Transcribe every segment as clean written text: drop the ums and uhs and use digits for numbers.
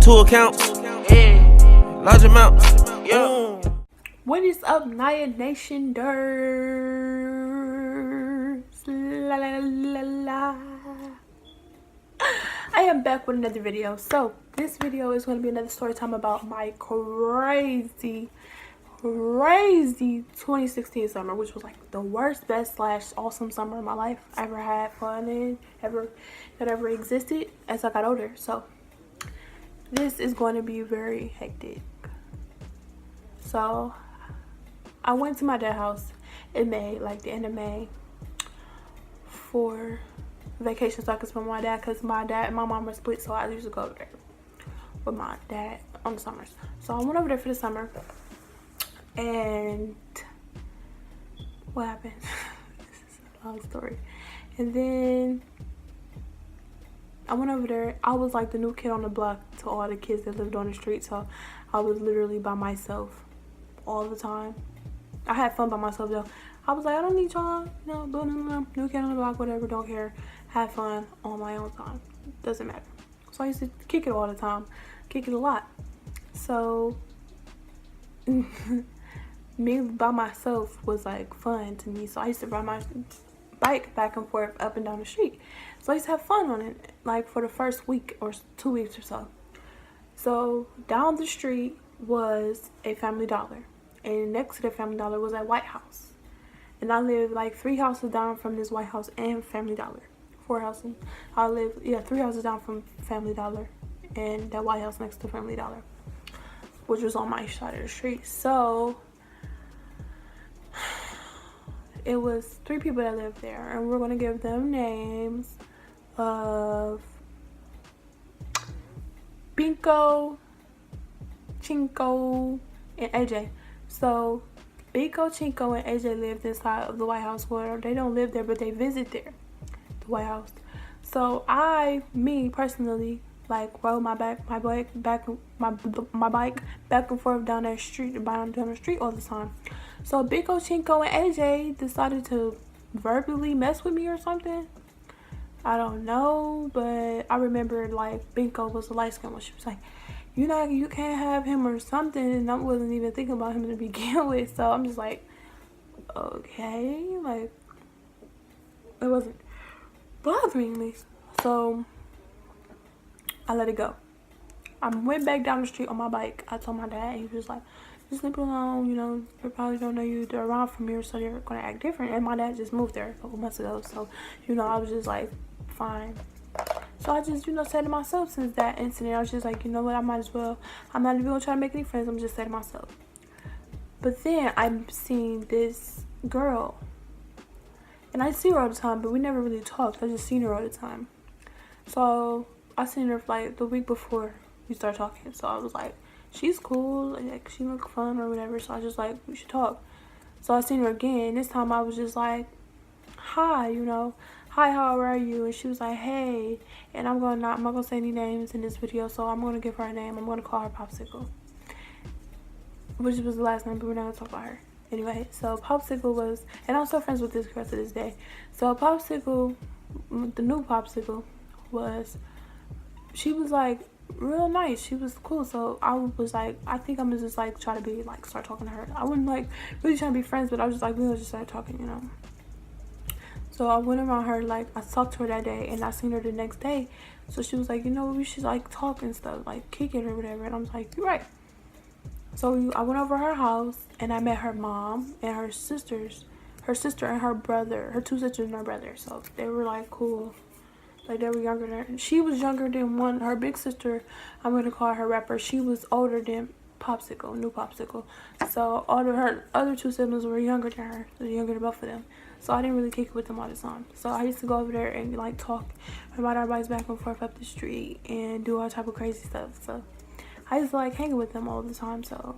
2 accounts, large amounts. What is up, Naya Nation Ders? La la la la. I am back with another video. So this video is going to be another story time about my crazy 2016 summer, which was like the worst, best / awesome summer of my life I ever had fun in, that ever existed as I got older. So this is going to be very hectic. So I went to my dad's house in May, like the end of May, for vacation so I could spend with my dad, because my dad and my mom were split, so I used to go over there with my dad on the summers. So I went over there for the summer, and what happened? This is a long story. And then I went over there. I was like the new kid on the block to all the kids that lived on the street, so I was literally by myself all the time. I had fun by myself though. I was like, I don't need y'all, you know, new kid on the block, whatever, don't care. Have fun on my own time. Doesn't matter. So I used to kick it all the time. Kick it a lot. So me by myself was like fun to me. So I used to ride my bike back and forth up and down the street. So I used to have fun on it, like for the first week or 2 weeks or so. So down the street was a Family Dollar, and next to the Family Dollar was a White House. And I lived like 3 houses down from this White House and Family Dollar. 4 houses. I lived, 3 houses down from Family Dollar and that White House next to Family Dollar, which was on my side of the street. So it was 3 people that lived there, and we're gonna give them names of Binko, Chinko, and AJ. So Binko, Chinko, and AJ lived inside of the White House. Where they don't live there, but they visit there, the White House. So me personally, like rode my bike back and forth down the street all the time. So Binko, Chinko, and AJ decided to verbally mess with me or something. I don't know, but I remember like Binko was a light skin when she was like, you know, you can't have him or something, and I wasn't even thinking about him to begin with. So I'm just like, okay, like it wasn't bothering me. So I let it go. I went back down the street on my bike. I told my dad, he was like, just leave it alone, you know, they probably don't know you, they're around from here, so they're gonna act different. And my dad just moved there a couple months ago, so you know, I was just like, fine. So I just, you know, said to myself, since that incident, I was just like, you know what, I'm not even gonna try to make any friends. I'm just saying to myself. But then I'm seeing this girl, and I see her all the time, but we never really talked. I just seen her all the time. So I seen her like the week before we started talking. So I was like, she's cool, like she look fun or whatever. So I was just like, we should talk. So I seen her again. This time I was just like, hi, you know, hi, how are you? And she was like, hey. And I'm not gonna say any names in this video, so I'm gonna give her a name. I'm gonna call her Popsicle, which was the last name, but we're not gonna talk about her. Anyway, so Popsicle was, and I'm still friends with this girl to this day. So Popsicle, the new Popsicle, she was like real nice. She was cool. So I was like, I think I'm gonna just like try to be like, start talking to her. I wasn't like really trying to be friends, but I was just like, we just start talking, you know. So I went around her, like I talked to her that day, and I seen her the next day. So she was like, you know, we should like talk and stuff, like kick it or whatever. And I was like, you're right. So I went over her house, and I met her mom and her sisters, her sister and her brother, her 2 sisters and her brother. So they were like cool. Like they were younger than her. She was younger than her big sister. I'm gonna call her Rapper. She was older than Popsicle, new Popsicle. So all of her other 2 siblings were younger than her. So younger than both of them. So I didn't really kick it with them all the time. So I used to go over there and like talk and ride our bikes back and forth up the street and do all type of crazy stuff. So I used to like hanging with them all the time. So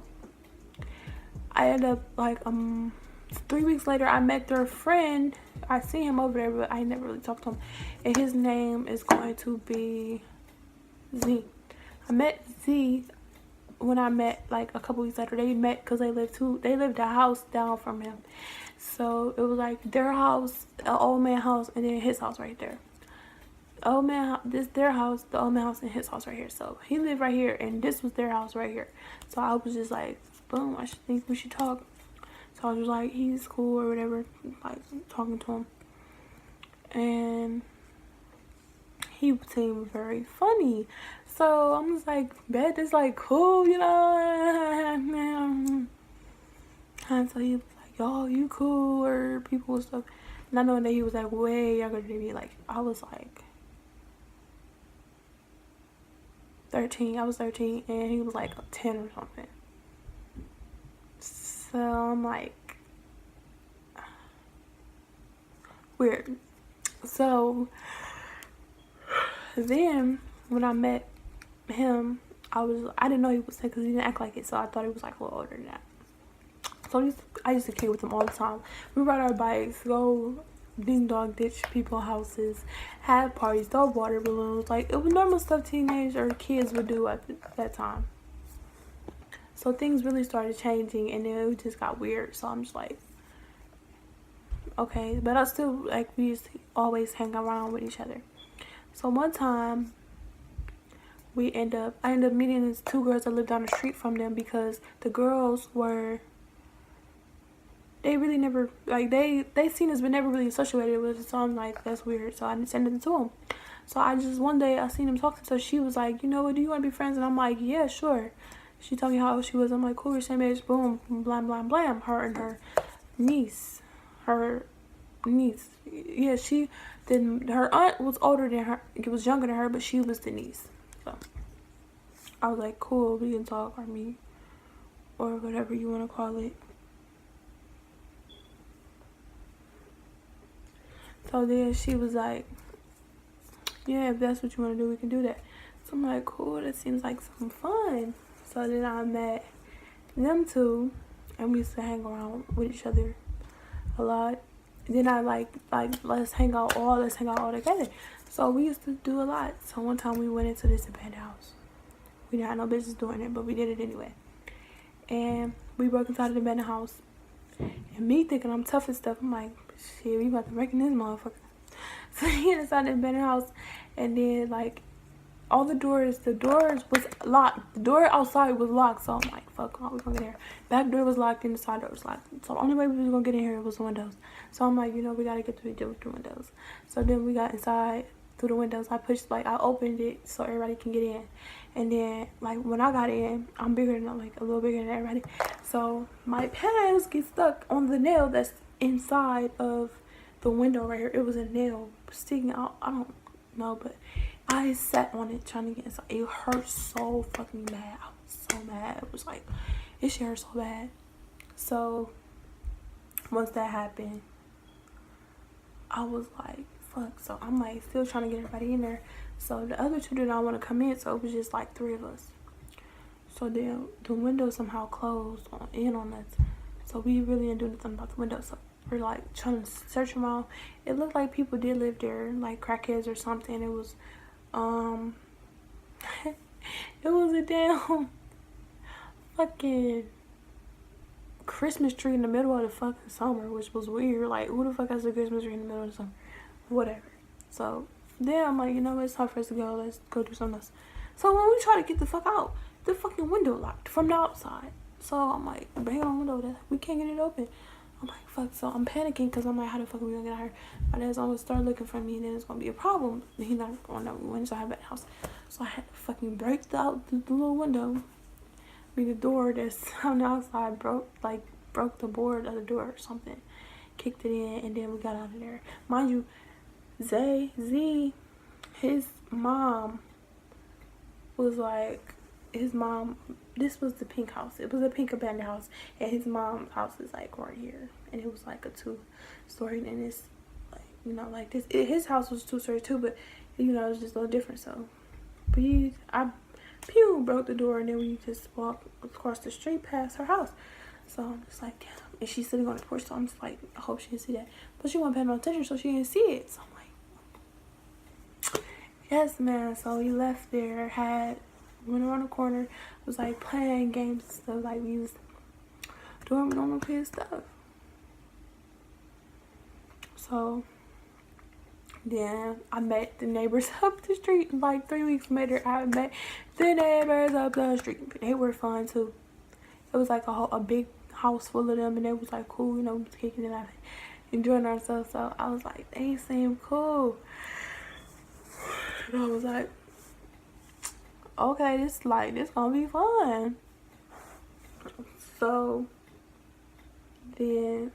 I ended up like 3 weeks later, I met their friend. I see him over there, but I never really talked to him. And his name is going to be Z. I met Z when I met like a couple weeks later. They met because they lived a house down from him. So it was like their house, an old man house, and then his house right there. old man, this their house, the old man house and his house right here. So he lived right here, and this was their house right here. So I was just like, boom, I should think we should talk. So I was like, he's cool or whatever, like talking to him, and he seemed very funny. So I'm just like, bet it's like cool, you know. And so he was like, yo, you cool, or people and stuff. Not knowing that he was like way younger than me. Like I was like 13. I was 13 and he was like 10 or something. So I'm like, weird. So then when I met him, I didn't know he was 10 because he didn't act like it. So I thought he was like a little older than that. So I used to kick with him all the time. We ride our bikes, go ding dong ditch people's houses, have parties, throw water balloons. Like it was normal stuff teenagers or kids would do at that time. So things really started changing, and then it just got weird. So I'm just like, okay, but I still like we used to always hang around with each other. So one time I ended up meeting these two girls that lived down the street from them because the girls were. They really never, like, they seen us but never really associated with us. So I'm like, that's weird. So I didn't send it to them. So one day I seen them talking. So she was like, you know what, do you want to be friends? And I'm like, yeah, sure. She told me how old she was. I'm like, cool, we're same age, boom, blam, blam, blam. Her and her niece. Yeah, her aunt was older than her, it was younger than her, but she was the niece. So I was like, cool, we can talk, or me, or whatever you want to call it. So then she was like, yeah, if that's what you want to do, we can do that. So I'm like, cool, that seems like some fun. So then I met them two, and we used to hang around with each other a lot. Then I like let's hang out all together. So we used to do a lot. So one time we went into this abandoned house. We didn't have no business doing it, but we did it anyway. And we broke inside of the abandoned house. And me thinking I'm tough and stuff, I'm like, shit, we about to break in this motherfucker. So he inside the abandoned house, and then like all the doors was locked. The door outside was locked, so I'm like, fuck, how we gonna get here? Back door was locked and the side door was locked. So the only way we was gonna get in here was the windows. So I'm like, you know, we gotta get through the windows. So then we got inside through the windows. I opened it so everybody can get in. And then like when I got in, I'm bigger than a little bigger than everybody. So my pants get stuck on the nail that's inside of the window right here. It was a nail sticking out. I don't know, but I sat on it trying to get inside. It hurt so fucking bad. I was so mad. It was like, it shit hurt so bad. So once that happened, I was like, fuck. So I'm like still trying to get everybody in there. So the other two did not want to come in, so it was just like 3 of us. So then the window somehow closed in on us. So we really didn't do nothing about the window. So we're like trying to search them out. It looked like people did live there, like crackheads or something. It was it was a damn fucking Christmas tree in the middle of the fucking summer, which was weird. Like, who the fuck has a Christmas tree in the middle of the summer? Whatever. So then I'm like, you know what, it's time for us to go. Let's go do something else. So when we try to get the fuck out, the fucking window locked from the outside. So I'm like, bang on the window, we can't get it open. I'm like, fuck. So I'm panicking because I'm like, how the fuck are we gonna get out here? My dad's always start looking for me, and then it's gonna be a problem. He's not gonna know when I have that house. So I had to fucking break the little window. I mean, the door that's on the outside broke the board of the door or something. Kicked it in, and then we got out of there. Mind you, Z, his mom was like, this was the pink house. It was a pink abandoned house, and his mom's house is like right here, and it was like a 2-story, and it's like, you know, like this. His house was 2-story too, but you know, it was just a little different. So, but I broke the door, and then we just walked across the street past her house. So I'm just like, damn. And she's sitting on the porch, so I'm just like, I hope she didn't see that. But she wasn't paying no attention, so she didn't see it. So I'm like, yes, man. So we left there, went around the corner, was like playing games and stuff. Like we was doing normal kid stuff. So Then I met the neighbors up the street. Like 3 weeks later, I met the neighbors up the street. They were fun too. It was like a big house full of them, and they was like cool, you know, kicking it out, enjoying ourselves. So I was like, they seem cool. And I was like, okay, this gonna be fun. So then